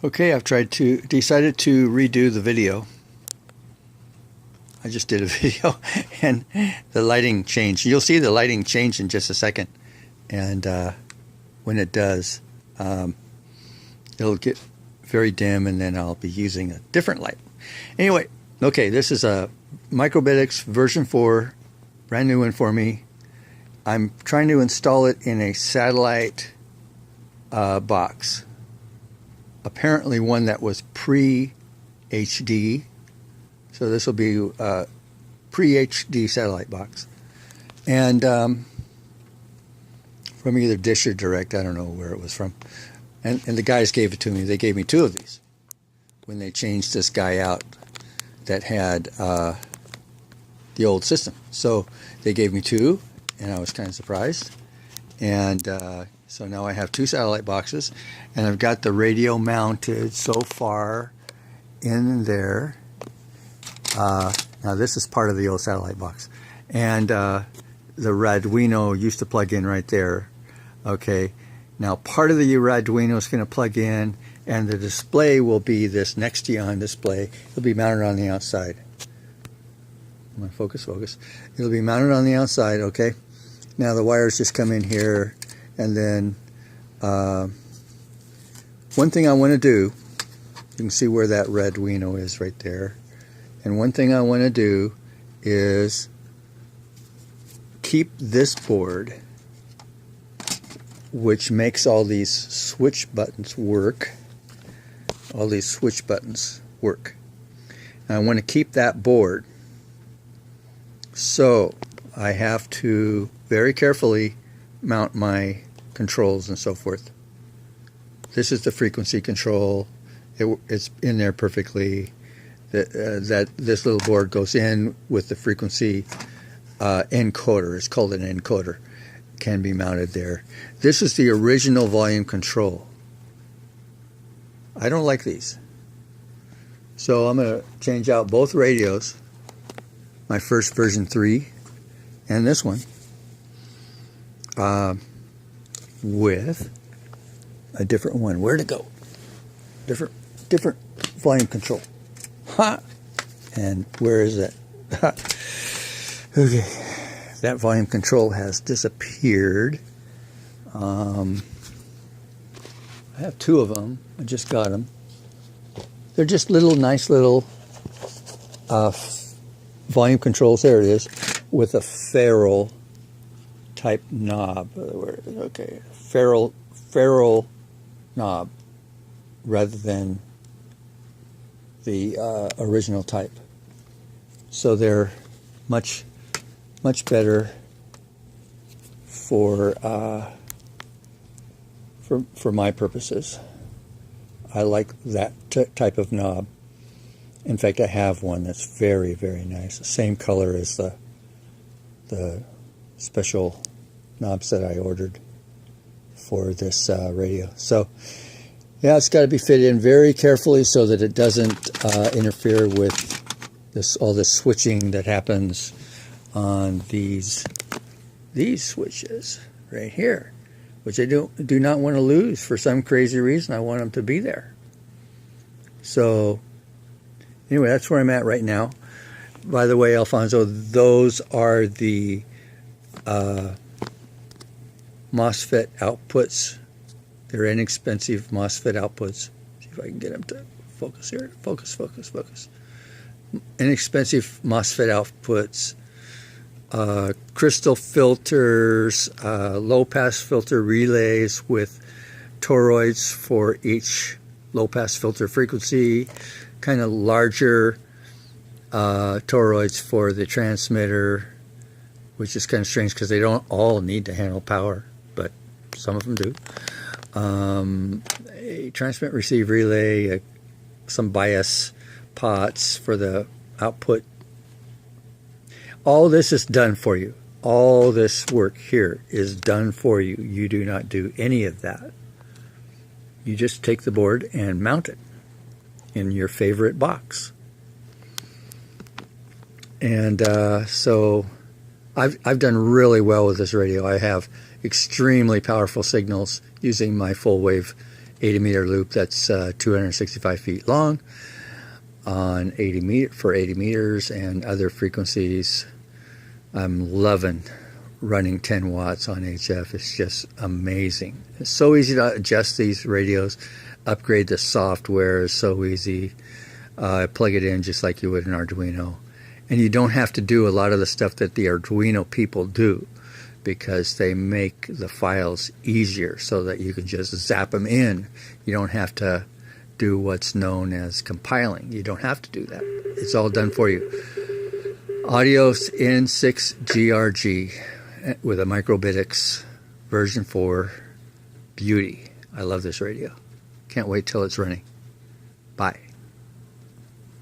Okay, I've decided to redo the video. I just did a video and the lighting changed. You'll see the lighting change in just a second. And when it does, it'll get very dim and then I'll be using a different light. Anyway, okay, this is a uBITX version 4, brand new one for me. I'm trying to install it in a satellite box. Apparently one that was pre-HD. So this will be a pre-HD satellite box. And from either Dish or Direct, I don't know where it was from. And the guys gave it to me. They gave me 2 of these when they changed this guy out that had the old system. So they gave me 2, and I was kind of surprised. And so now I have 2 satellite boxes, and I've got the radio mounted so far in there. Now this is part of the old satellite box, and the Arduino used to plug in right there. Okay, now part of the Arduino is going to plug in, and the display will be this Nextion display. It'll be mounted on the outside. Come on, focus. It'll be mounted on the outside. Okay, now the wires just come in here, and then one thing I want to do, you can see where that Arduino is right there. And one thing I want to do is keep this board, which makes all these switch buttons work. All these switch buttons work. And I want to keep that board. So I have to very carefully mount my controls and so forth. This is the frequency control. It's in there perfectly. That this little board goes in with the frequency encoder. It's called an encoder. Can be mounted there. This is the original volume control. I don't like these. So I'm going to change out both radios. My first version 3 and this one with a different one. Where'd it go? Different volume control. Ha! And where is it? Okay, that volume control has disappeared. I have 2 of them. I just got them. They're just nice little volume controls. There it is, with a ferrule type knob. Okay, ferrule knob rather than the original type. So they're much better for my purposes. I like that type of knob. In fact, I have one that's very, very nice. The same color as the special knobs that I ordered for this radio. So yeah, it's got to be fit in very carefully so that it doesn't interfere with all this switching that happens on these switches right here, which I do not want to lose for some crazy reason. I want them to be there. So anyway, that's where I'm at right now. By the way, Alfonso, those are the MOSFET outputs. They're inexpensive MOSFET outputs. See if I can get them to focus here. Focus. Inexpensive MOSFET outputs. Crystal filters, low-pass filter relays with toroids for each low-pass filter frequency, kind of larger toroids for the transmitter, which is kind of strange because they don't all need to handle power, but some of them do. A transmit receive relay, some bias pots for the output. All this is done for you. All this work here is done for you. You do not do any of that. You just take the board and mount it in your favorite box. And so I've done really well with this radio. I have extremely powerful signals using my full wave 80 meter loop that's 265 feet long on 80 meters and other frequencies. I'm loving running 10 watts on HF. It's just amazing. It's so easy to adjust these radios. Upgrade the software is so easy. Plug it in just like you would an Arduino. And you don't have to do a lot of the stuff that the Arduino people do, because they make the files easier so that you can just zap them in. You don't have to do what's known as compiling. You don't have to do that. It's all done for you. Audios N6GRG with a micro BITX version 4. Beauty. I love this radio. Can't wait till it's running. Bye.